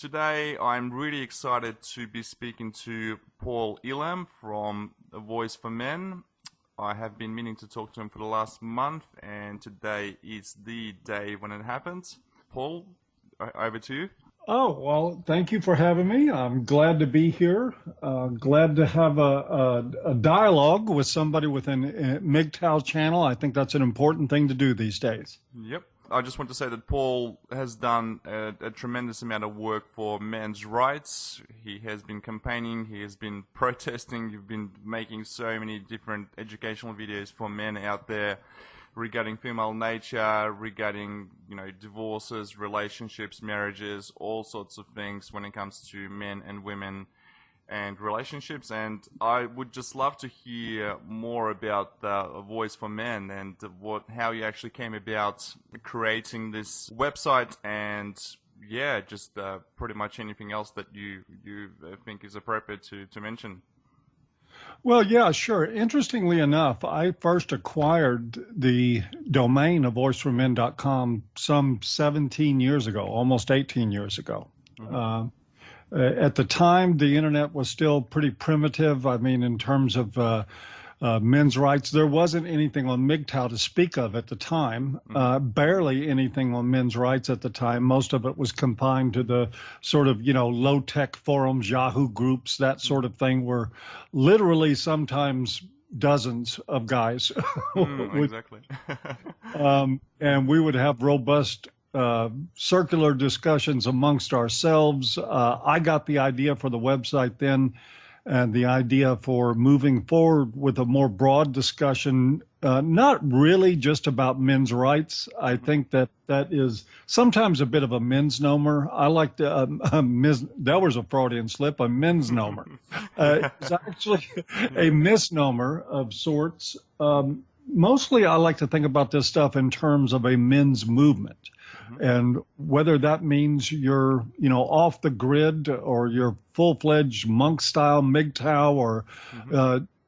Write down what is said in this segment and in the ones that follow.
Today, I'm really excited to be speaking to Paul Elam from A Voice for Men. I have been meaning to talk to him for the last month, and today is the day when it happens. Paul, over to you. Oh, well, thank you for having me. I'm glad to be here. Glad to have a dialogue with somebody within MGTOW channel. I think that's an important thing to do these days. Yep. I just want to say that Paul has done a tremendous amount of work for men's rights. He has been campaigning, he has been protesting, you've been making so many different educational videos for men out there regarding female nature, regarding, divorces, relationships, marriages, all sorts of things when it comes to men and women and relationships. And I would just love to hear more about A Voice for Men and how you actually came about creating this website, and just pretty much anything else that you think is appropriate to mention. Well, yeah, sure. Interestingly enough, I first acquired the domain of voiceformen.com some 17 years ago, almost 18 years ago. Mm-hmm. At the time, the internet was still pretty primitive. I mean, in terms of men's rights, there wasn't anything on MGTOW to speak of at the time, barely anything on men's rights at the time. Most of it was confined to the sort of, low-tech forums, Yahoo groups, that sort of thing, where literally sometimes dozens of guys exactly. and we would have robust circular discussions amongst ourselves. I got the idea for the website then, and the idea for moving forward with a more broad discussion, not really just about men's rights. I think that is sometimes a bit of a misnomer. I like to, that was a Freudian slip, a misnomer. It's actually a misnomer of sorts. Mostly I like to think about this stuff in terms of a men's movement. And whether that means you're, off the grid or you're full-fledged monk-style MGTOW, or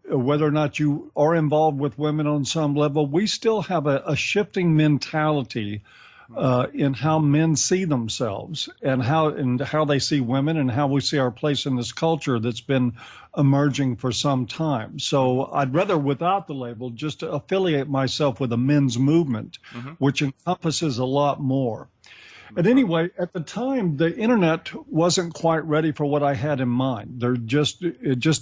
whether or not you are involved with women on some level, we still have a shifting mentality in how men see themselves and how they see women and how we see our place in this culture that's been emerging for some time. So I'd rather, without the label, just affiliate myself with a men's movement, which encompasses a lot more. But anyway, at the time, the internet wasn't quite ready for what I had in mind. It just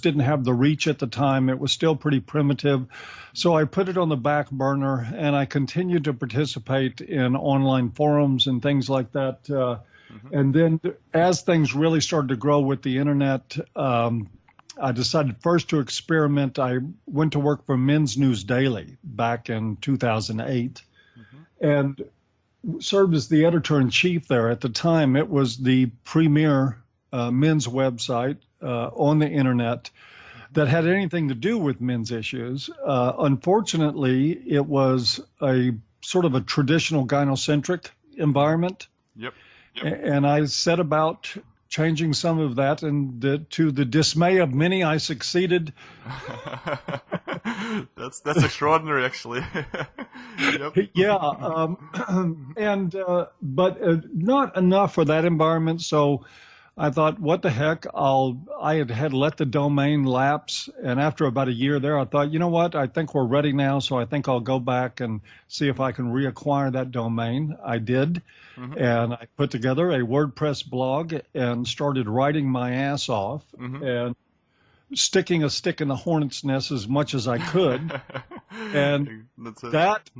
didn't have the reach at the time. It was still pretty primitive. So I put it on the back burner, and I continued to participate in online forums and things like that. And then as things really started to grow with the internet, I decided first to experiment. I went to work for Men's News Daily back in 2008. And served as the editor-in-chief there. At the time, it was the premier men's website on the internet that had anything to do with men's issues. Unfortunately, it was a sort of a traditional gynocentric environment. Yep. And I set about changing some of that, and to the dismay of many, I succeeded. That's extraordinary, actually. Yep. Yeah, but not enough for that environment. So I thought, what the heck? I had let the domain lapse, and after about a year there, I thought, you know what? I think we're ready now, so I think I'll go back and see if I can reacquire that domain. I did, and I put together a WordPress blog and started writing my ass off and sticking a stick in the hornet's nest as much as I could. And that,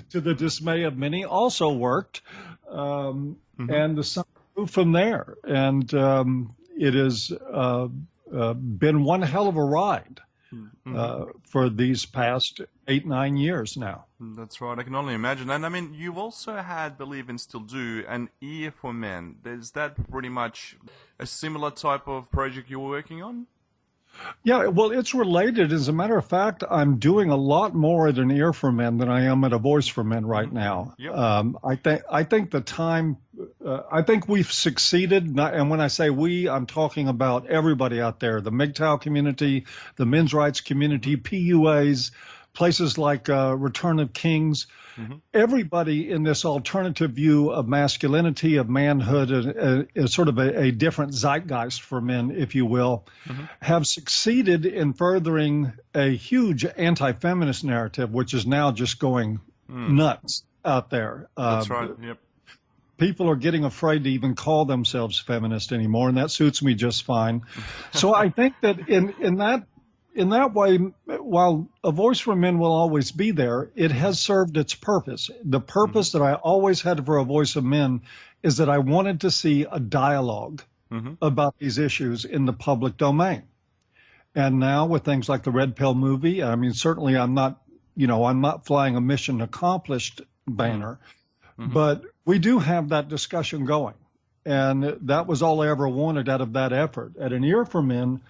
to the dismay of many, also worked. And the summer moved from there. And it has been one hell of a ride for these past 8-9 years now. That's right. I can only imagine. And I mean, you've also had, believe and still do, an ear for men. Is that pretty much a similar type of project you're working on? Yeah, well, it's related. As a matter of fact, I'm doing a lot more at an Ear for Men than I am at A Voice for Men right now. Yep. I think the time, I think we've succeeded. And when I say we, I'm talking about everybody out there, the MGTOW community, the men's rights community, PUAs, places like Return of Kings. Everybody in this alternative view of masculinity, of manhood, is sort of a different zeitgeist for men, if you will, have succeeded in furthering a huge anti-feminist narrative, which is now just going nuts out there. That's right. Yep. People are getting afraid to even call themselves feminist anymore, and that suits me just fine. So I think that in that way, while a voice for men will always be there, it has served its purpose. The purpose that I always had for a voice of men is that I wanted to see a dialogue about these issues in the public domain. And now with things like the Red Pill movie, I mean, certainly I'm not flying a mission accomplished banner, but we do have that discussion going. And that was all I ever wanted out of that effort. At An Ear for Men,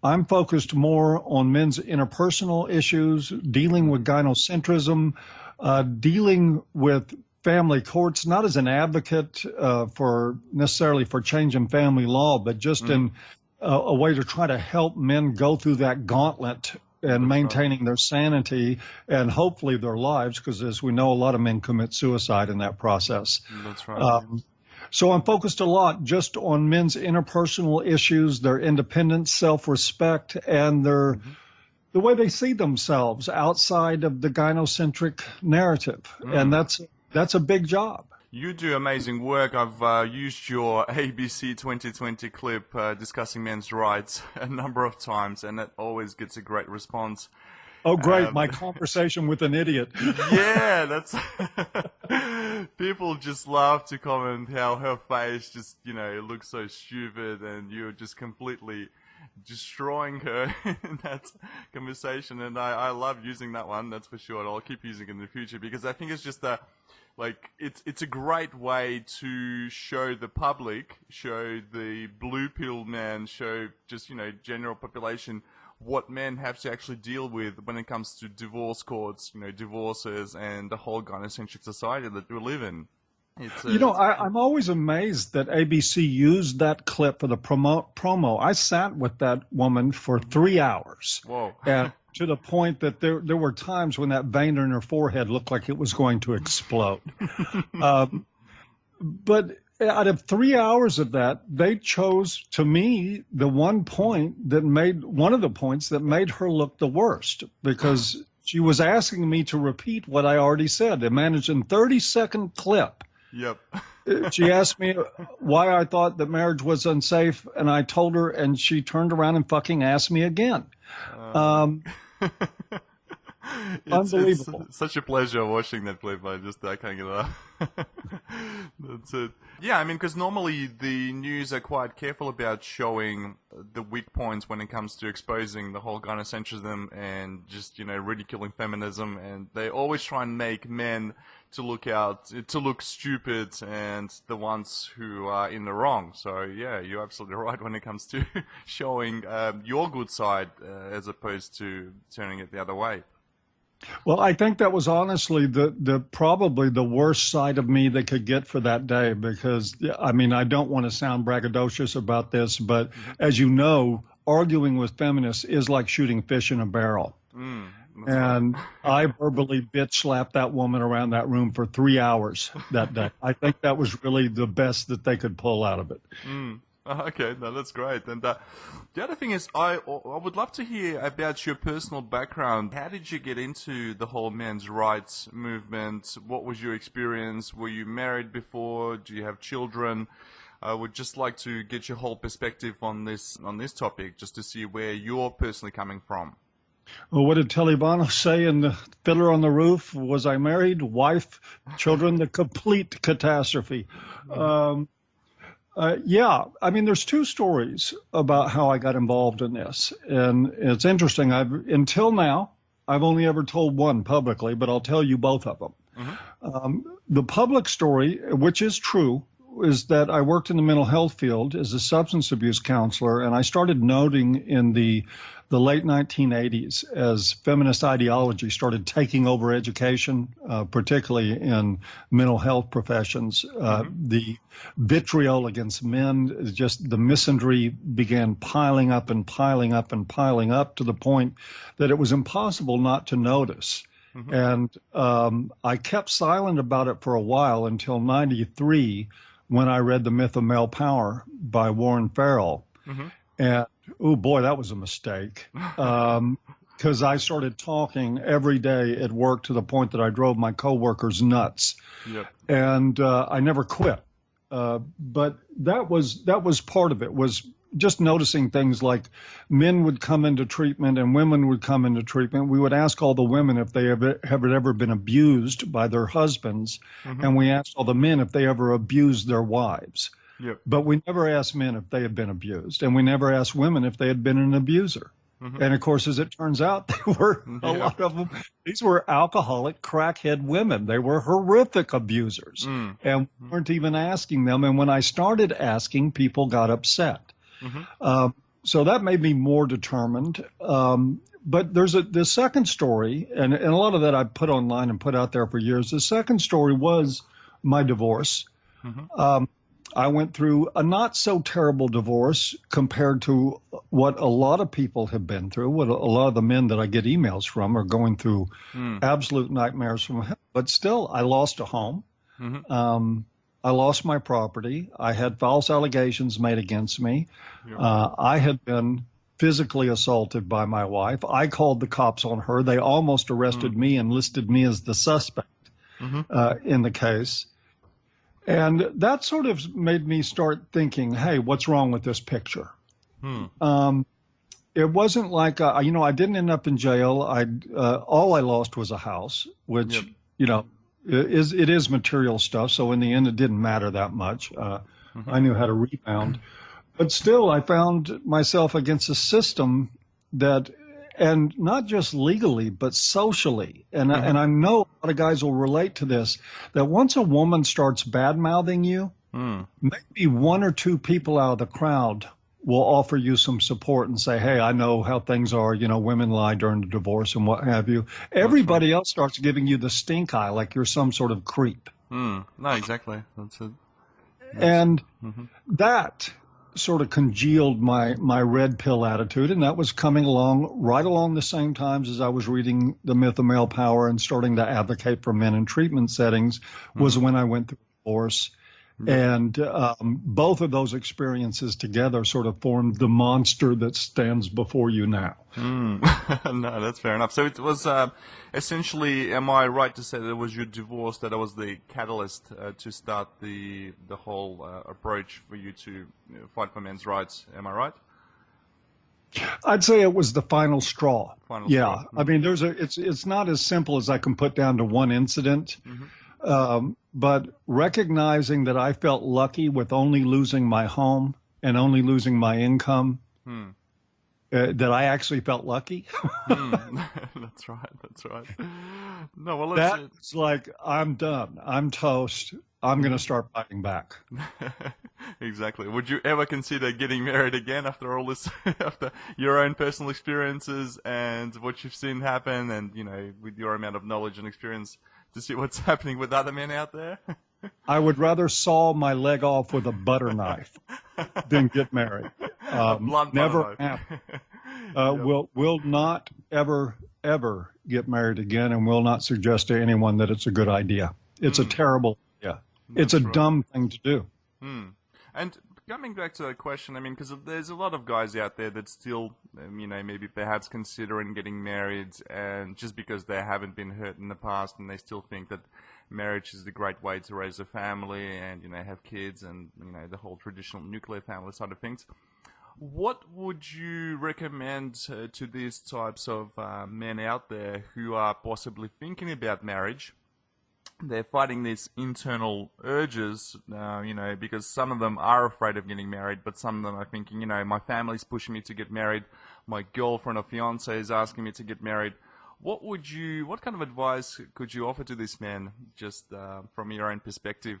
I'm focused more on men's interpersonal issues, dealing with gynocentrism, dealing with family courts, not as an advocate for changing family law, but just in a way to try to help men go through that gauntlet and maintaining their sanity and hopefully their lives, because as we know, a lot of men commit suicide in that process. That's right. So I'm focused a lot just on men's interpersonal issues, their independence, self-respect, and the way they see themselves outside of the gynocentric narrative. And that's a big job. You do amazing work. I've used your ABC 2020 clip discussing men's rights a number of times, and it always gets a great response. Oh, great. My conversation with an idiot. Yeah, that's... People just love to comment how her face just, it looks so stupid, and you're just completely destroying her in that conversation. And I love using that one, that's for sure. And I'll keep using it in the future, because I think it's just it's a great way to show the public, show the blue pill man, show just, general population what men have to actually deal with when it comes to divorce courts, divorces, and the whole gynocentric society that we live in. I'm always amazed that ABC used that clip for the promo. I sat with that woman for 3 hours. Whoa. And to the point that there were times when that vein in her forehead looked like it was going to explode. But out of 3 hours of that, they chose, to me, one of the points that made her look the worst, because she was asking me to repeat what I already said. They managed in 30-second clip. Yep. She asked me why I thought that marriage was unsafe, and I told her, and she turned around and fucking asked me again. Unbelievable. It's such a pleasure watching that clip. I can't get it up. That's it. Yeah, I mean, because normally the news are quite careful about showing the weak points when it comes to exposing the whole gynocentrism and just, ridiculing feminism. And they always try and make men to look stupid and the ones who are in the wrong. So, yeah, you're absolutely right when it comes to showing your good side as opposed to turning it the other way. Well, I think that was honestly probably the worst side of me they could get for that day, because, I mean, I don't want to sound braggadocious about this, but as you know, arguing with feminists is like shooting fish in a barrel. And I verbally bitch slapped that woman around that room for 3 hours that day. I think that was really the best that they could pull out of it. Okay, no, that's great. And the other thing is, I would love to hear about your personal background. How did you get into the whole men's rights movement? What was your experience? Were you married before? Do you have children? I would just like to get your whole perspective on this topic, just to see where you're personally coming from. Well, what did Telebano say in the Fiddler on the Roof? Was I married? Wife? Children? The complete catastrophe. Yeah, I mean, there's two stories about how I got involved in this. And it's interesting. Until now, I've only ever told one publicly, but I'll tell you both of them. The public story, which is true, is that I worked in the mental health field as a substance abuse counselor, and I started noting in the late 1980s as feminist ideology started taking over education, particularly in mental health professions. The vitriol against men, just the misandry began piling up and piling up and piling up to the point that it was impossible not to notice. And I kept silent about it for a while until 93 when I read The Myth of Male Power by Warren Farrell. And, oh boy, that was a mistake. Because I started talking every day at work to the point that I drove my coworkers nuts. Yep. And I never quit. But that was part of it, was just noticing things like men would come into treatment and women would come into treatment. We would ask all the women if they have ever been abused by their husbands, and we asked all the men if they ever abused their wives. Yep. But we never asked men if they had been abused, and we never asked women if they had been an abuser. And of course, as it turns out, they were a lot of them. These were alcoholic, crackhead women. They were horrific abusers, and we weren't even asking them. And when I started asking, people got upset. So that made me more determined. But there's the second story, and a lot of that I put online and put out there for years. The second story was my divorce. I went through a not so terrible divorce compared to what a lot of people have been through. What a lot of the men that I get emails from are going through absolute nightmares from hell. But still, I lost a home. I lost my property. I had false allegations made against me. I had been physically assaulted by my wife. I called the cops on her. They almost arrested me and listed me as the suspect in the case. And that sort of made me start thinking, hey, what's wrong with this picture? It wasn't like, I didn't end up in jail. All I lost was a house, which, it is material stuff. So in the end, it didn't matter that much. I knew how to rebound. But still, I found myself against a system that, and not just legally, but socially. And I know a lot of guys will relate to this, that once a woman starts bad-mouthing you, maybe one or two people out of the crowd will offer you some support and say, hey, I know how things are, women lie during the divorce and what have you. Everybody else starts giving you the stink eye like you're some sort of creep. No, exactly. That's it. And that sort of congealed my red pill attitude, and that was coming along right along the same times as I was reading The Myth of Male Power and starting to advocate for men in treatment settings was when I went through divorce. And both of those experiences together sort of formed the monster that stands before you now. No, that's fair enough. So it was essentially, am I right to say that it was your divorce that was the catalyst to start the whole approach for you to fight for men's rights? Am I right? I'd say it was the final straw. Straw. I mean, it's not as simple as I can put down to one incident. But recognizing that I felt lucky with only losing my home and only losing my income, that I actually felt lucky. That's right. No, well, that's like, I'm done. I'm toast. I'm going to start fighting back. Exactly. Would you ever consider getting married again after all this, after your own personal experiences and what you've seen happen and, with your amount of knowledge and experience, to see what's happening with other men out there? I would rather saw my leg off with a butter knife than get married. Never happen. Will not ever get married again, and will not suggest to anyone that it's a good idea. It's a terrible idea. It's a dumb thing to do. And coming back to that question, I mean, because there's a lot of guys out there that still, maybe perhaps considering getting married, and just because they haven't been hurt in the past, and they still think that marriage is the great way to raise a family and, have kids and, the whole traditional nuclear family side of things. What would you recommend to these types of men out there who are possibly thinking about marriage? They're fighting these internal urges, because some of them are afraid of getting married, but some of them are thinking, my family's pushing me to get married, my girlfriend or fiance is asking me to get married. What kind of advice could you offer to this man, just from your own perspective?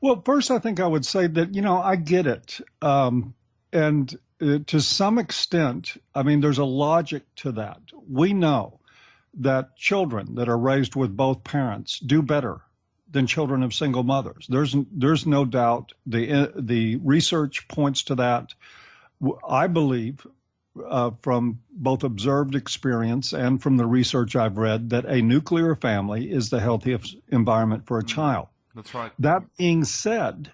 Well, first, I think I would say that, I get it. And to some extent, I mean, there's a logic to that. We know that children that are raised with both parents do better than children of single mothers. There's no doubt. The research points to that. I believe, from both observed experience and from the research I've read, that a nuclear family is the healthiest environment for a child. That's right. That being said,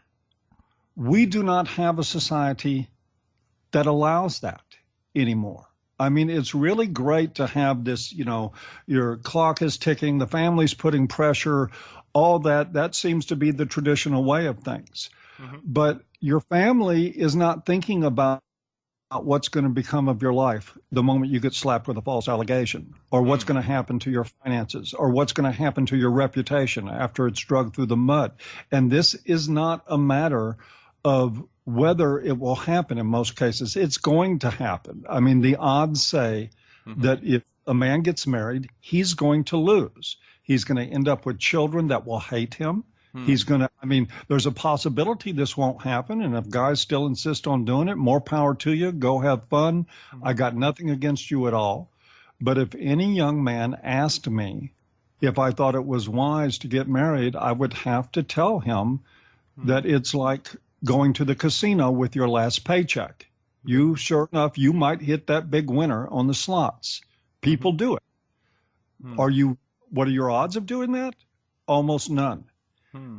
we do not have a society that allows that anymore. I mean, it's really great to have this, your clock is ticking, the family's putting pressure, all that. That seems to be the traditional way of things. Mm-hmm. But your family is not thinking about what's going to become of your life the moment you get slapped with a false allegation, or what's going to happen to your finances, or what's going to happen to your reputation after it's dragged through the mud. And this is not a matter of whether it will happen. In most cases, it's going to happen. I mean, the odds say that if a man gets married, he's going to lose. He's going to end up with children that will hate him. He's going to, I mean, there's a possibility this won't happen. And if guys still insist on doing it, more power to you. Go have fun. I got nothing against you at all. But if any young man asked me if I thought it was wise to get married, I would have to tell him that it's like going to the casino with your last paycheck. You, sure enough, you might hit that big winner on the slots. People do it. What are your odds of doing that? Almost none.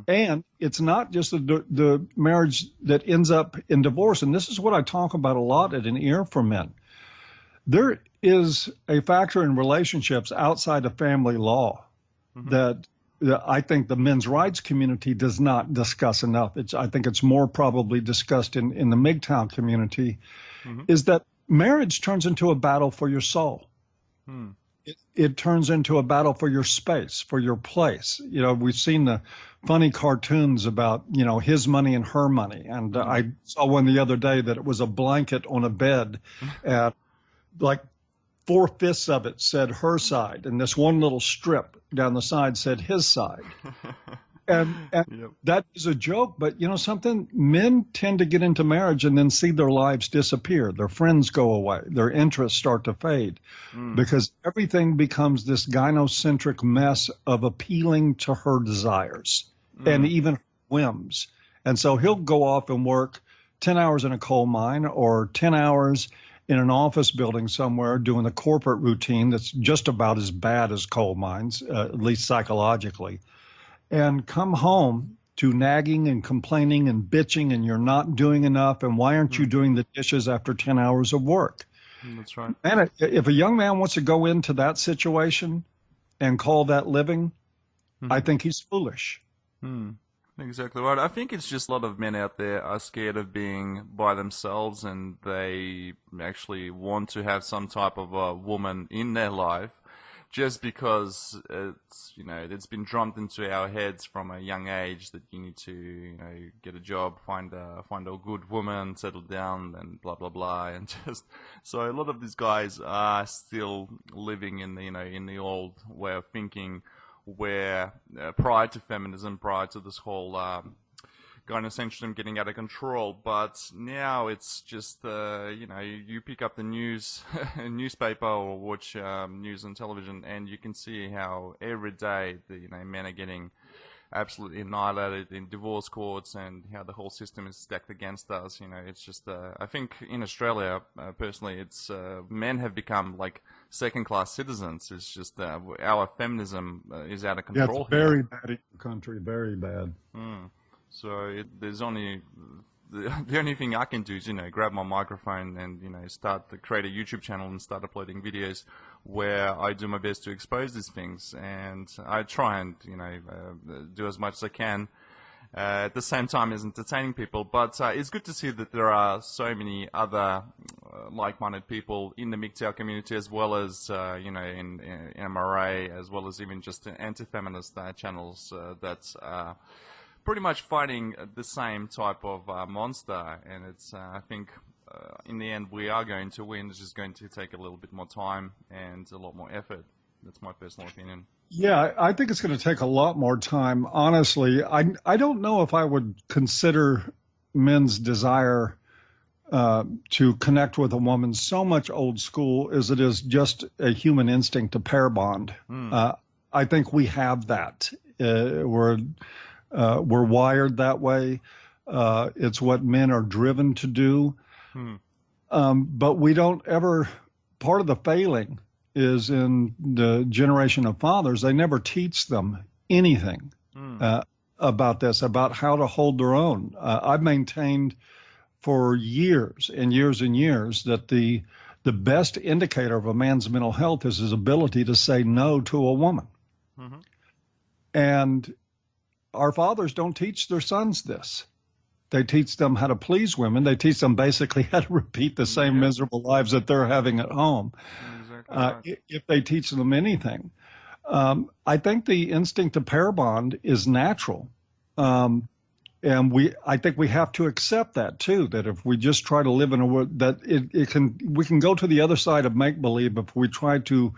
And it's not just the marriage that ends up in divorce. And this is what I talk about a lot at An Ear for Men. There is a factor in relationships outside of family law that I think the men's rights community does not discuss enough. I think it's more probably discussed in the MGTOW community, is that marriage turns into a battle for your soul. It turns into a battle for your space, for your place. We've seen the funny cartoons about, his money and her money. And I saw one the other day that it was a blanket on a bed, and like 4/5 of it said her side, and this one little strip down the side said his side. And that is a joke, but something, men tend to get into marriage and then see their lives disappear. Their friends go away. Their interests start to fade because everything becomes this gynocentric mess of appealing to her desires and even whims. And so he'll go off and work 10 hours in a coal mine or 10 hours in an office building somewhere doing the corporate routine that's just about as bad as coal mines, at least psychologically, and come home to nagging and complaining and bitching, and you're not doing enough, and why aren't you doing the dishes after 10 hours of work? That's right. And if a young man wants to go into that situation and call that living, I think he's foolish. Exactly right. I think it's just a lot of men out there are scared of being by themselves, and they actually want to have some type of a woman in their life, just because it's been drummed into our heads from a young age that you need to get a job, find a good woman, settle down, and blah blah blah, and just so a lot of these guys are still living in the old way of thinking, where prior to feminism, prior to this whole gynocentrism getting out of control, but now it's just you pick up the news newspaper or watch news on television, and you can see how every day the men are getting absolutely annihilated in divorce courts, and how the whole system is stacked against us. It's just I think in Australia personally, it's men have become like second-class citizens. It's just our feminism is out of control. Yeah, it's very bad in the country, very bad. So there's only the only thing I can do is grab my microphone and start to create a YouTube channel and start uploading videos where I do my best to expose these things, and I try and do as much as I can at the same time as entertaining people. But it's good to see that there are so many other like-minded people in the MGTOW community, as well as in MRA, as well as even just anti-feminist channels that pretty much fighting the same type of monster. And it's I think in the end we are going to win. It's just going to take a little bit more time and a lot more effort. That's my personal opinion. Yeah, I think it's going to take a lot more time. Honestly, I don't know if I would consider men's desire to connect with a woman so much old school as it is just a human instinct to pair bond. Mm. I think we have that. We're wired that way. It's what men are driven to do. Mm. But we don't ever. Part of the failing is in the generation of fathers. They never teach them anything about this, about how to hold their own. I've maintained for years and years and years that the best indicator of a man's mental health is his ability to say no to a woman. Mm-hmm. And our fathers don't teach their sons this. They teach them how to please women. They teach them basically how to repeat the same miserable lives that they're having at home. Exactly right. If they teach them anything. I think the instinct to pair bond is natural. And I think we have to accept that too, that if we just try to live in a world that we can go to the other side of make believe if we try to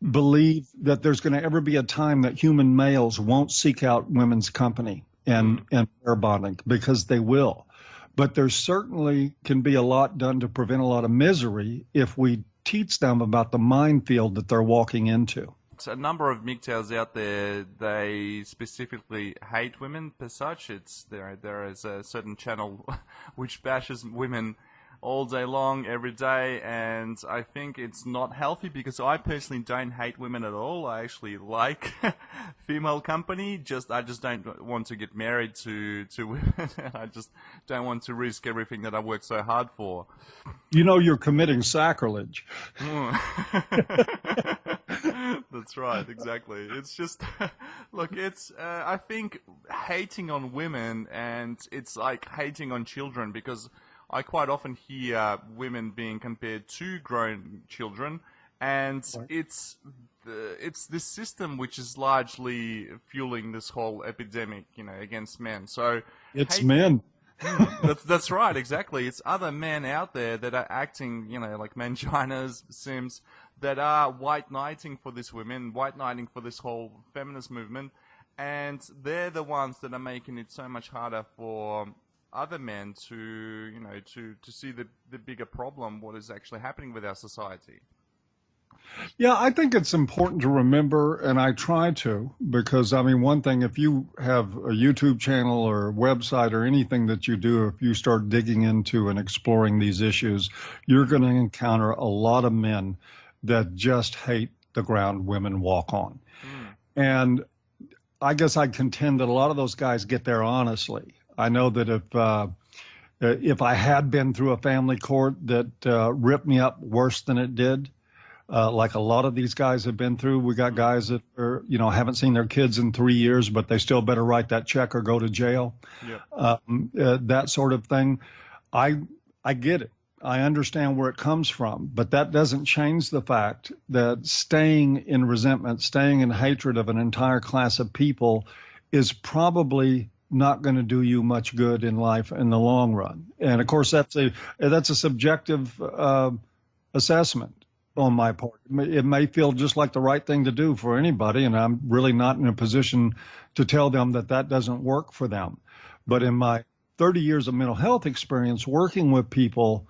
believe that there's going to ever be a time that human males won't seek out women's company and pair bonding, because they will. But there certainly can be a lot done to prevent a lot of misery if we teach them about the minefield that they're walking into. A number of MGTOWs out there, they specifically hate women per such. There is a certain channel which bashes women all day long, every day, and I think it's not healthy, because I personally don't hate women at all. I actually like female company. I just don't want to get married to women. I just don't want to risk everything that I work so hard for. You know, you're committing sacrilege. That's right, exactly. It's just, look, I think hating on women, and it's like hating on children, because I quite often hear women being compared to grown children, and it's this system which is largely fueling this whole epidemic, against men. So it's men. That's right, exactly. It's other men out there that are acting, like manginas, sims, that are white knighting for this women, white knighting for this whole feminist movement, and they're the ones that are making it so much harder for other men to see the bigger problem, what is actually happening with our society. Yeah, I think it's important to remember, and I try to, because one thing, if you have a YouTube channel or website or anything that you do, if you start digging into and exploring these issues, you're going to encounter a lot of men that just hate the ground women walk on. And I guess I contend that a lot of those guys get there honestly. I know that if I had been through a family court that ripped me up worse than it did, like a lot of these guys have been through, we got guys that are, haven't seen their kids in 3 years, but they still better write that check or go to jail. That sort of thing. I get it. I understand where it comes from, but that doesn't change the fact that staying in resentment, staying in hatred of an entire class of people is probably not going to do you much good in life in the long run. And of course, that's a subjective assessment on my part. It may feel just like the right thing to do for anybody, and I'm really not in a position to tell them that doesn't work for them. But in my 30 years of mental health experience working with people,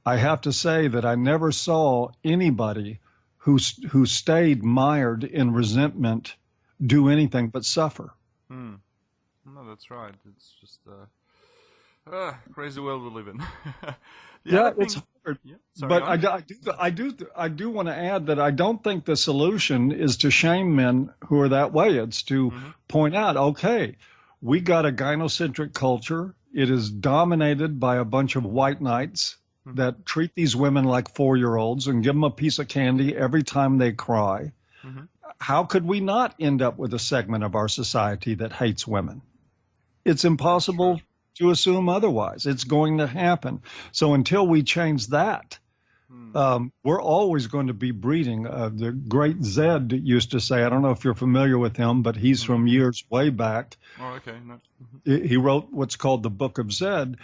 I have to say that I never saw anybody who stayed mired in resentment do anything but suffer. No, that's right. It's just crazy world we live in. It's hard. Yeah, sorry, but I do want to add that I don't think the solution is to shame men who are that way. It's to point out, okay, we got a gynocentric culture. It is dominated by a bunch of white knights that treat these women like 4-year-olds and give them a piece of candy every time they cry. How could we not end up with a segment of our society that hates women? It's impossible to assume otherwise. It's going to happen. So until we change that, we're always going to be breeding. The great Zed used to say, I don't know if you're familiar with him, but he's from years way back. Oh, okay. No. He wrote what's called the Book of And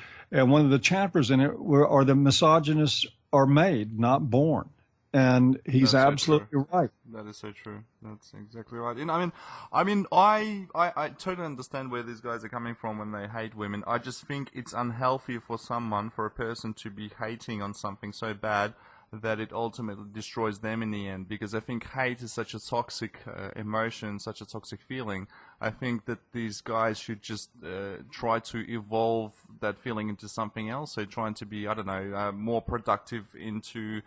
one of the chapters in it are the misogynists are made, not born. And he's That's so true. absolutely right. That is so true. That's exactly right. And I totally understand where these guys are coming from when they hate women. I just think it's unhealthy for someone, for a person to be hating on something so bad that it ultimately destroys them in the end. Because I think hate is such a toxic emotion, such a toxic feeling. I think that these guys should just try to evolve that feeling into something else. So trying to be, I don't know, more productive into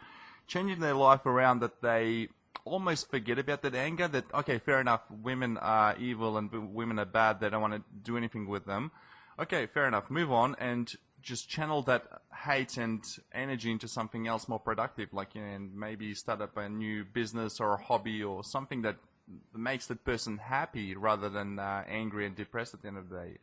changing their life around, that they almost forget about that anger, that, okay, fair enough, women are evil and women are bad, they don't want to do anything with them. Okay, fair enough, move on and just channel that hate and energy into something else more productive, like, you know, and maybe start up a new business or a hobby or something that makes that person happy rather than angry and depressed at the end of the day.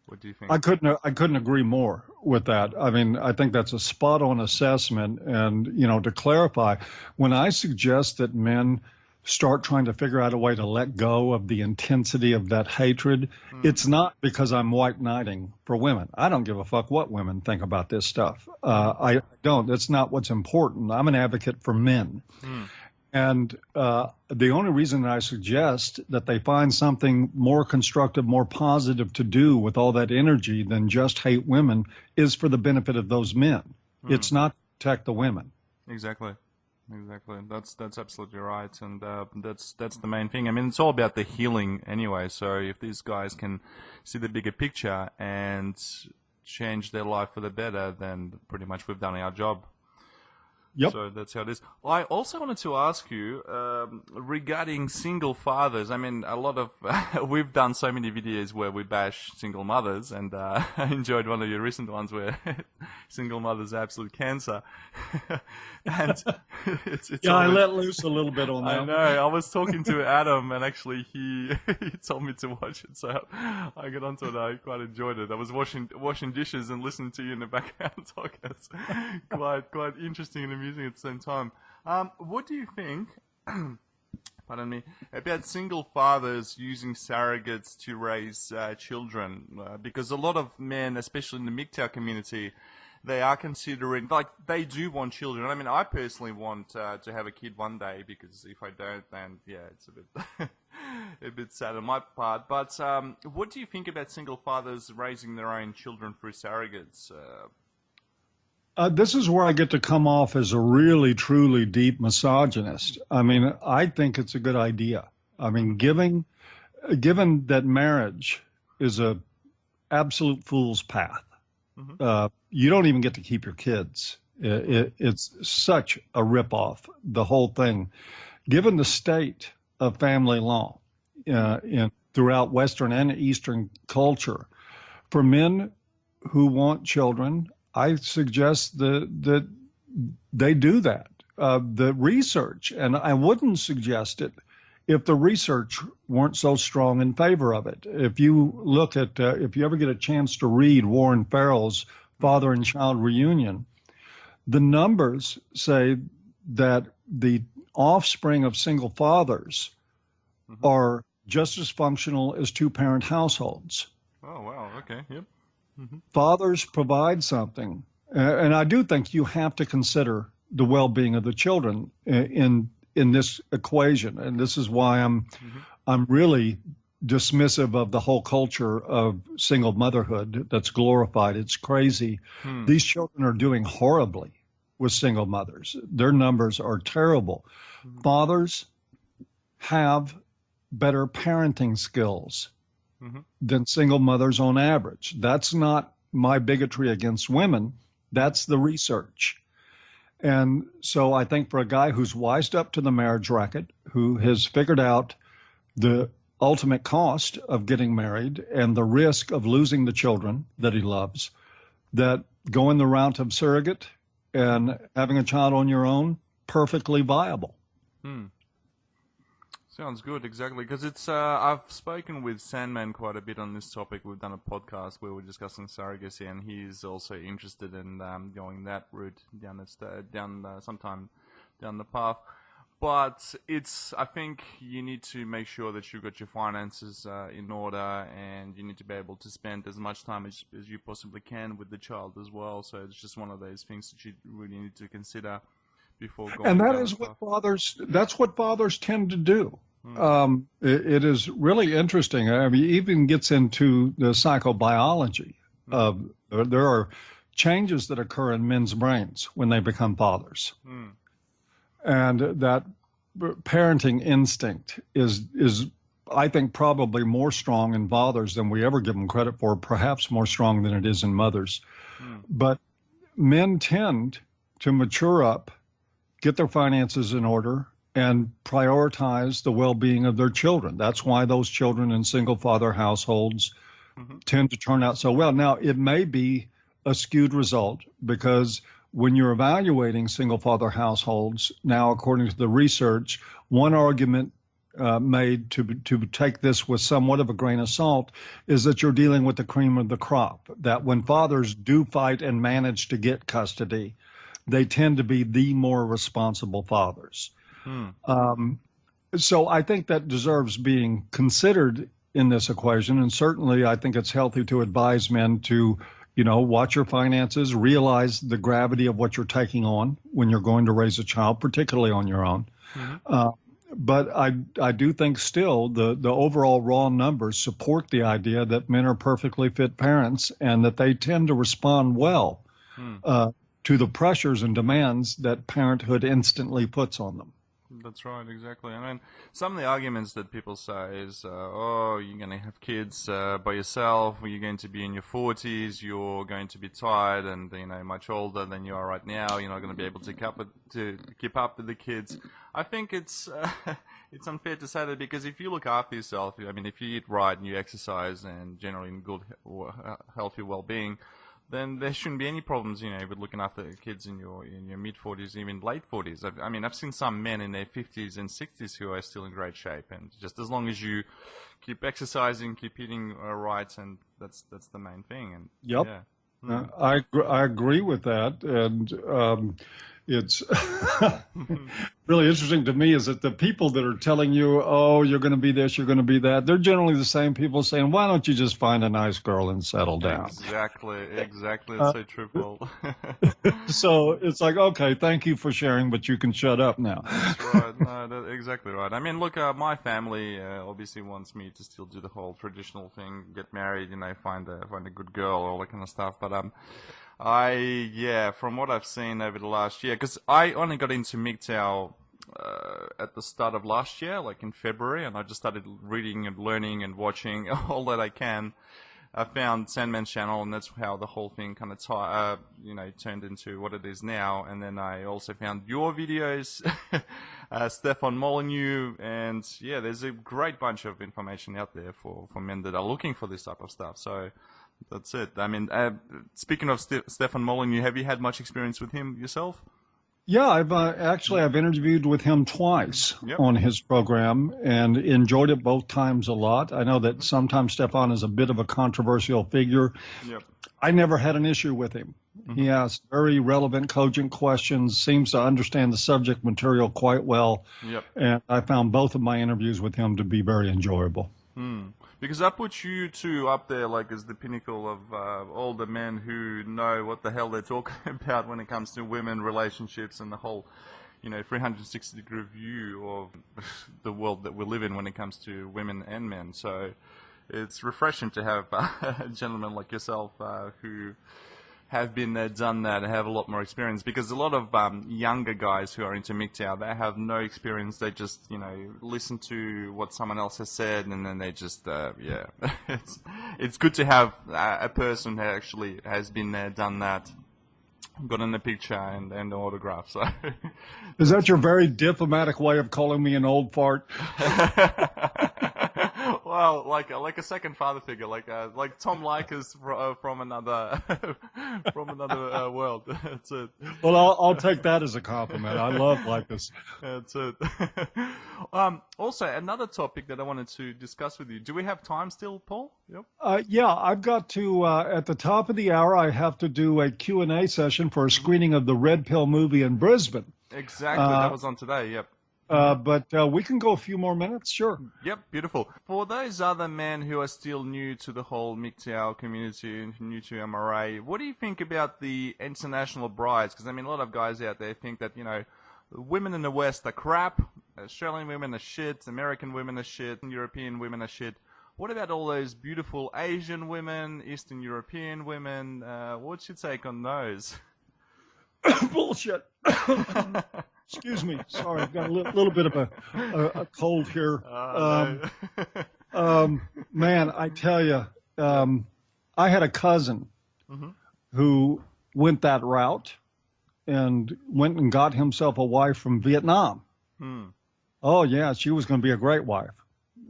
What do you think? I couldn't agree more with that. I mean, I think that's a spot on assessment. And, you know, to clarify, when I suggest that men start trying to figure out a way to let go of the intensity of that hatred, it's not because I'm white knighting for women. I don't give a fuck what women think about this stuff. I don't. That's not what's important. I'm an advocate for men. And the only reason I suggest that they find something more constructive, more positive to do with all that energy than just hate women is for the benefit of those men. It's not to protect the women. Exactly. That's absolutely right, and that's the main thing. I mean, it's all about the healing anyway. So if these guys can see the bigger picture and change their life for the better, then pretty much we've done our job. Yep. So that's how it is. I also wanted to ask you regarding single fathers. I mean, a lot of we've done so many videos where we bash single mothers, and I enjoyed one of your recent ones where single mothers are absolute cancer. And it's yeah, always, I let loose a little bit on that. I know. I was talking to Adam, and actually he told me to watch it, so I got onto it. I quite enjoyed it. I was washing dishes and listening to you in the background talk. It's quite interesting and amusing at the same time. What do you think, pardon me, about single fathers using surrogates to raise children? Because a lot of men, especially in the MGTOW community, they are considering, like, they do want children. I mean, I personally want to have a kid one day, because if I don't, then, yeah, it's a bit a bit sad on my part. But what do you think about single fathers raising their own children through surrogates? This is where I get to come off as a really, truly deep misogynist. I mean, I think it's a good idea. I mean, given that marriage is a absolute fool's path, you don't even get to keep your kids. It's such a ripoff, the whole thing. Given the state of family law throughout Western and Eastern culture, for men who want children, I suggest that they do that. The research, and I wouldn't suggest it if the research weren't so strong in favor of it. If you look at, if you ever get a chance to read Warren Farrell's Father and Child Reunion, the numbers say that the offspring of single fathers are just as functional as two-parent households. Oh, wow. Okay. Yep. Fathers provide something, and I do think you have to consider the well-being of the children in this equation, and this is why I'm really dismissive of the whole culture of single motherhood that's glorified. It's crazy. These children are doing horribly with single mothers. Their numbers are terrible. Fathers have better parenting skills than single mothers on average. That's not my bigotry against women. That's the research. And so I think for a guy who's wised up to the marriage racket, who has figured out the ultimate cost of getting married and the risk of losing the children that he loves, that going the route of surrogate and having a child on your own, perfectly viable. Sounds good, exactly. Because it's I've spoken with Sandman quite a bit on this topic. We've done a podcast where we're discussing surrogacy, and he's also interested in going that route sometime down the path. But I think you need to make sure that you've got your finances in order, and you need to be able to spend as much time as you possibly can with the child as well. So it's just one of those things that you really need to consider before And going that down is the path. that's what fathers tend to do. It is really interesting. I mean, it even gets into the psychobiology of there are changes that occur in men's brains when they become fathers. And that parenting instinct is I think probably more strong in fathers than we ever give them credit for, perhaps more strong than it is in mothers. But men tend to mature up, get their finances in order, and prioritize the well-being of their children. That's why those children in single-father households tend to turn out so well. Now, it may be a skewed result because when you're evaluating single-father households, now, according to the research, one argument made to take this with somewhat of a grain of salt is that you're dealing with the cream of the crop, that when fathers do fight and manage to get custody, they tend to be the more responsible fathers. So I think that deserves being considered in this equation. And certainly I think it's healthy to advise men to, watch your finances, realize the gravity of what you're taking on when you're going to raise a child, particularly on your own. But I do think still the overall raw numbers support the idea that men are perfectly fit parents and that they tend to respond well to the pressures and demands that parenthood instantly puts on them. That's right, exactly. I mean, some of the arguments that people say is, oh, you're going to have kids by yourself, you're going to be in your 40s, you're going to be tired and, much older than you are right now, you're not going to be able to keep up with the kids. I think it's unfair to say that because if you look after yourself, I mean, if you eat right and you exercise and generally in good, healthy well-being, then there shouldn't be any problems, with looking after kids in your mid-40s, even late 40s. I mean, I've seen some men in their 50s and 60s who are still in great shape, and just as long as you keep exercising, keep eating right, and that's the main thing. And Yep. Yeah. I agree with that, and it's really interesting to me is that the people that are telling you, oh, you're going to be this, you're going to be that, they're generally the same people saying, why don't you just find a nice girl and settle down? Exactly. It's so true, Paul. So it's like, okay, thank you for sharing, but you can shut up now. That's right. No, that's exactly right. I mean, look, my family obviously wants me to still do the whole traditional thing, get married, find a good girl, all that kind of stuff. But from what I've seen over the last year, because I only got into MGTOW at the start of last year, like in February, and I just started reading and learning and watching all that I can. I found Sandman's channel, and that's how the whole thing kind of turned into what it is now. And then I also found your videos, Stefan Molyneux, and yeah, there's a great bunch of information out there for men that are looking for this type of stuff. So that's it. I mean, speaking of Stefan Molyneux, have you had much experience with him yourself? Yeah, I've interviewed with him twice on his program and enjoyed it both times a lot. I know that sometimes Stefan is a bit of a controversial figure. Yep. I never had an issue with him. He asks very relevant, cogent questions, seems to understand the subject material quite well. Yep. And I found both of my interviews with him to be very enjoyable. Because that puts you two up there like as the pinnacle of all the men who know what the hell they're talking about when it comes to women, relationships, and the whole, 360-degree view of the world that we live in when it comes to women and men. So it's refreshing to have a gentleman like yourself who have been there, done that, and have a lot more experience. Because a lot of younger guys who are into MGTOW, they have no experience. They just, listen to what someone else has said, and then they just, it's good to have a person who actually has been there, done that, gotten a picture and an autograph. So, is that your very diplomatic way of calling me an old fart? Well, like a second father figure, like Tom Likas from another world. That's it. Well, I'll take that as a compliment. I love Likas. That's it. Also, another topic that I wanted to discuss with you. Do we have time still, Paul? Yep. Yeah, I've got to at the top of the hour. I have to do a Q&A session for a screening of the Red Pill movie in Brisbane. Exactly. That was on today. Yep. But we can go a few more minutes, sure. Yep, beautiful. For those other men who are still new to the whole MGTOW community, new to MRA, what do you think about the international brides? Because, I mean, a lot of guys out there think that, women in the West are crap, Australian women are shit, American women are shit, European women are shit. What about all those beautiful Asian women, Eastern European women? What's your take on those? Bullshit. Excuse me. Sorry, I've got a little bit of a cold here. No. Man, I tell you, I had a cousin Mm-hmm. who went that route and went and got himself a wife from Vietnam. Oh, yeah, she was going to be a great wife.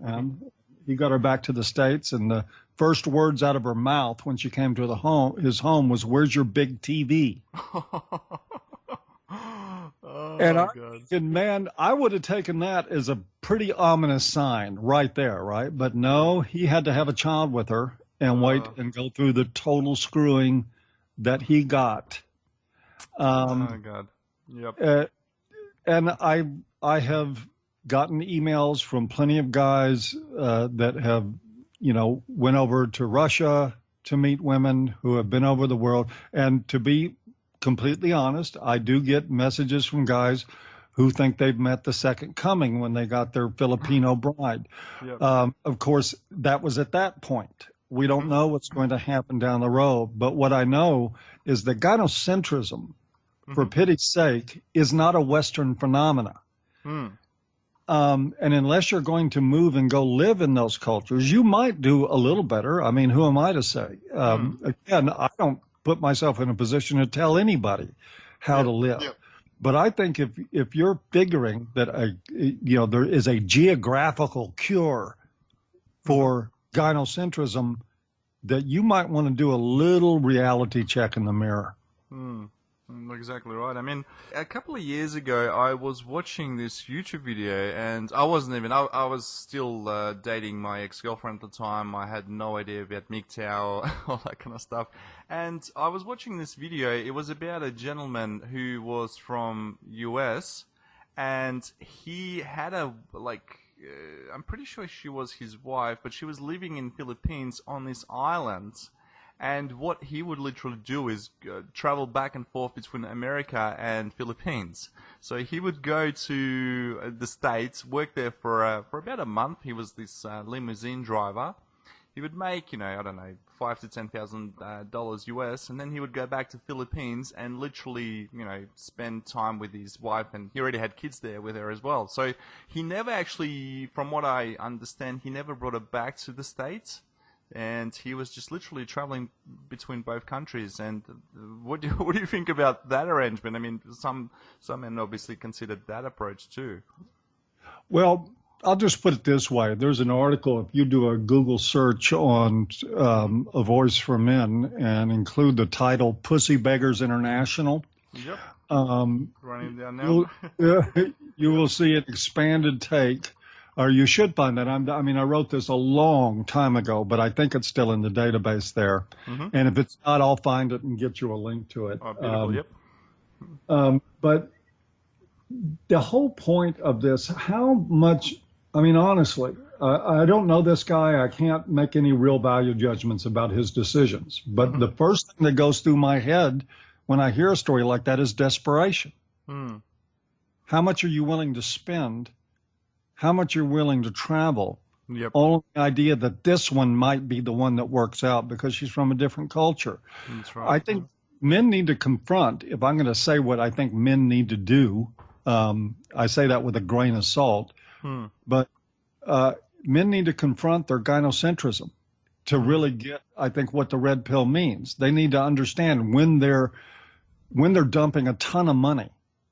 And he got her back to the States, and the first words out of her mouth when she came to his home was, "Where's your big TV?" And man, I would have taken that as a pretty ominous sign right there, right? But no, he had to have a child with her and wait and go through the total screwing that he got. Oh God. Yep. And I have gotten emails from plenty of guys that have, went over to Russia to meet women who have been over the world. And to be completely honest, I do get messages from guys who think they've met the second coming when they got their Filipino bride. Yep. Of course, that was at that point. We don't know what's going to happen down the road. But what I know is that gynocentrism, for pity's sake, is not a Western phenomena. And unless you're going to move and go live in those cultures, you might do a little better. I mean, who am I to say? Again, I don't put myself in a position to tell anybody how to live. Yep. But I think if you're figuring that there is a geographical cure for gynocentrism, that you might want to do a little reality check in the mirror. Exactly right. I mean, a couple of years ago, I was watching this YouTube video, and I wasn't even, I was still dating my ex-girlfriend at the time. I had no idea about MGTOW, all that kind of stuff. And I was watching this video. It was about a gentleman who was from US, and he had I'm pretty sure she was his wife, but she was living in Philippines on this island. And what he would literally do is travel back and forth between America and Philippines. So he would go to the States, work there for about a month. He was this limousine driver. He would make, I don't know, $5,000 to $10,000 US, and then he would go back to Philippines and literally, spend time with his wife, and he already had kids there with her as well. So he never actually, from what I understand, he never brought her back to the States. And he was just literally traveling between both countries. And what do you think about that arrangement? I mean, some men obviously considered that approach too. Well, I'll just put it this way. There's an article, if you do a Google search on A Voice for Men and include the title Pussy Beggars International. Yep. Running down now. You will see an expanded take. Or you should find that. I wrote this a long time ago, but I think it's still in the database there. And if it's not, I'll find it and get you a link to it. Oh, beautiful, yep. But the whole point of this, how much, honestly, I don't know this guy. I can't make any real value judgments about his decisions. But the first thing that goes through my head when I hear a story like that is desperation. How much are you willing to spend? How much you're willing to travel? Yep. Only the idea that this one might be the one that works out because she's from a different culture. That's right. I think men need to confront, if I'm going to say what I think men need to do, I say that with a grain of salt, but men need to confront their gynocentrism to really get, I think, what the red pill means. They need to understand when they're dumping a ton of money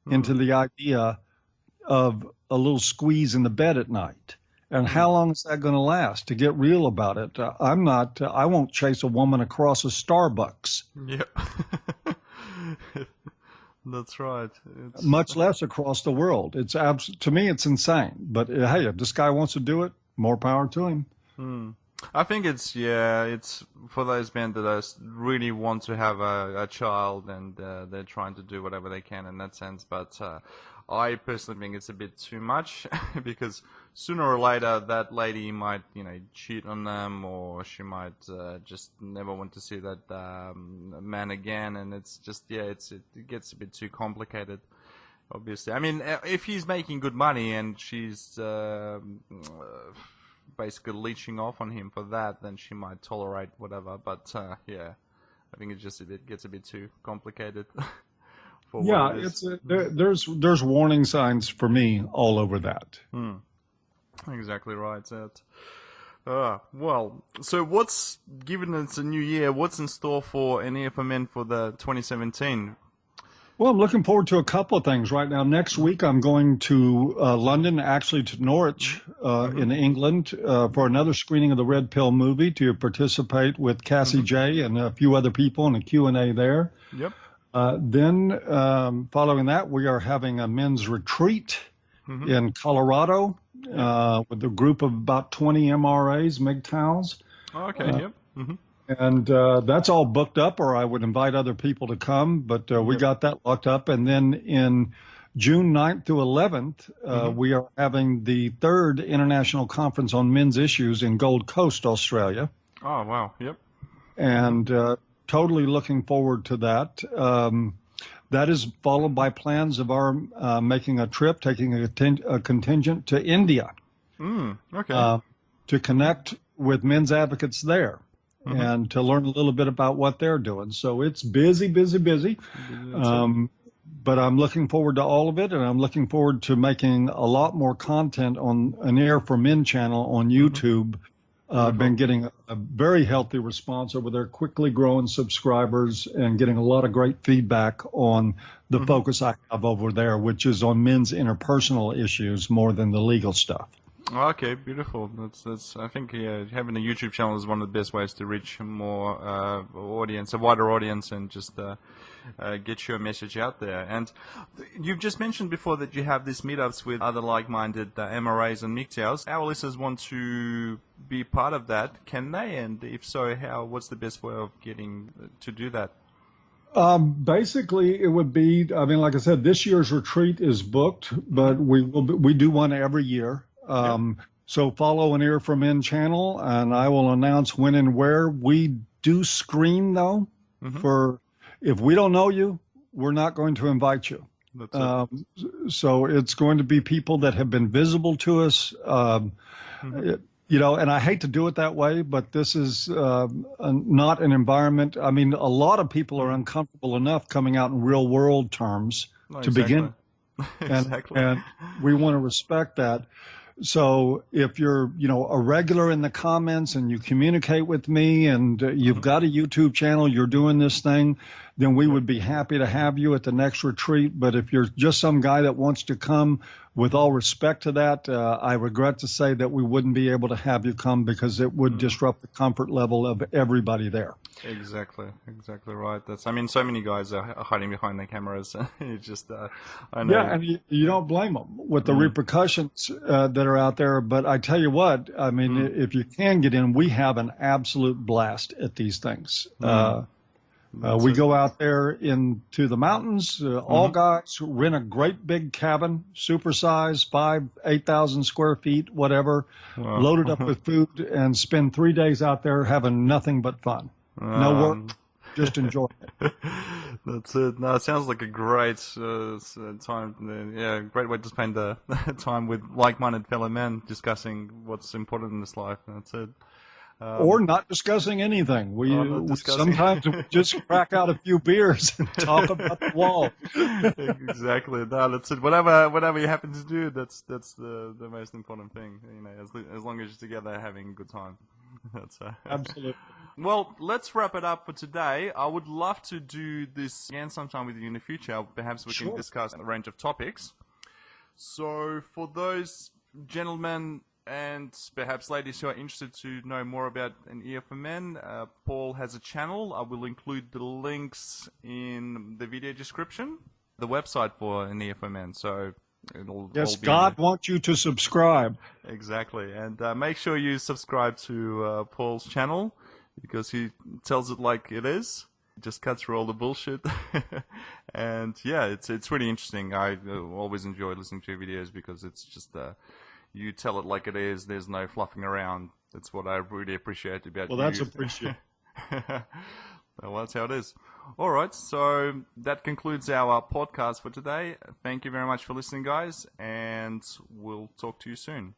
into the idea of a little squeeze in the bed at night. And how long is that going to last? To get real about it, I won't chase a woman across a Starbucks. Yep. That's right. Much less across the world. To me, it's insane. But hey, if this guy wants to do it, more power to him. I think it's for those men that really want to have a child, and they're trying to do whatever they can in that sense. But I personally think it's a bit too much because sooner or later that lady might, cheat on them, or she might just never want to see that man again, and it's just it gets a bit too complicated. obviously. I mean, if he's making good money and she's basically leeching off on him for that, then she might tolerate whatever. But yeah, I think it gets a bit too complicated for Yeah, what it is. there's warning signs for me all over that. Exactly right. That. Well, so given it's a new year, what's in store for NEFMN for the 2017? Well, I'm looking forward to a couple of things right now. Next week, I'm going to London, actually to Norwich in England for another screening of the Red Pill movie to participate with Cassie J and a few other people in a Q&A there. Yep. Then following that, we are having a men's retreat in Colorado with a group of about 20 MRAs, MGTOWs. Okay, yep. And that's all booked up, or I would invite other people to come, but we got that locked up. And then in June 9th to 11th, we are having the 3rd International Conference on Men's Issues in Gold Coast, Australia. Oh, wow, yep. And totally looking forward to that. That is followed by plans of our making a trip, taking a contingent to India Okay. to connect with men's advocates there and to learn a little bit about what they're doing. So it's busy. But I'm looking forward to all of it, and I'm looking forward to making a lot more content on an Air for Men channel on YouTube. Been getting a very healthy response over there, quickly growing subscribers and getting a lot of great feedback on the focus I have over there, which is on men's interpersonal issues more than the legal stuff. Okay, beautiful. That's. I think having a YouTube channel is one of the best ways to reach more audience, a wider audience, and just get your message out there. And you've just mentioned before that you have these meetups with other like-minded MRAs and MGTOWs. Our listeners want to be part of that. Can they? And if so, how? What's the best way of getting to do that? Basically, it would be. I mean, like I said, this year's retreat is booked, but we do one every year. So follow an Ear for Men channel, and I will announce when and where. We do screen, though, for if we don't know you, we're not going to invite you. So it's going to be people that have been visible to us. You know, and I hate to do it that way, but this is not an environment. I mean, a lot of people are uncomfortable enough coming out in real world terms to begin. And we want to respect that. So if you're, you know, a regular in the comments and you communicate with me and you've got a YouTube channel, you're doing this thing, then we would be happy to have you at the next retreat. But if you're just some guy that wants to come, with all respect to that, I regret to say that we wouldn't be able to have you come because it would disrupt the comfort level of everybody there. Exactly right. I mean, so many guys are hiding behind their cameras. It's just, I know. Yeah, and you don't blame them with the repercussions that are out there. But I tell you what, I mean, if you can get in, we have an absolute blast at these things. We go out there into the mountains, all guys rent a great big cabin, supersized, 8,000 square feet, whatever, loaded up with food, and spend 3 days out there having nothing but fun. No work, just enjoy it. That's it. No, it sounds like a great time. Yeah, great way to spend the time with like-minded fellow men discussing what's important in this life. That's it. Or not discussing anything. We sometimes we just crack out a few beers and talk about the wall. Exactly. No, that's it. Whatever you happen to do, that's the most important thing. You know, as long as you're together having a good time. That's Absolutely. Well, let's wrap it up for today. I would love to do this again sometime with you in the future. Perhaps we can discuss a range of topics. So for those gentlemen and perhaps ladies who are interested to know more about an Ear for Men, Paul has a channel. I will include the links in the video description, the website for an Ear for Men. So it'll yes, all be God wants you to subscribe. Exactly. And make sure you subscribe to Paul's channel because he tells it like it is. He just cuts through all the bullshit. And yeah, it's really interesting. I always enjoy listening to your videos because it's just... you tell it like it is. There's no fluffing around. That's what I really appreciate about you. Well, that's appreciated. Well, that's how it is. All right, so that concludes our podcast for today. Thank you very much for listening, guys, and we'll talk to you soon.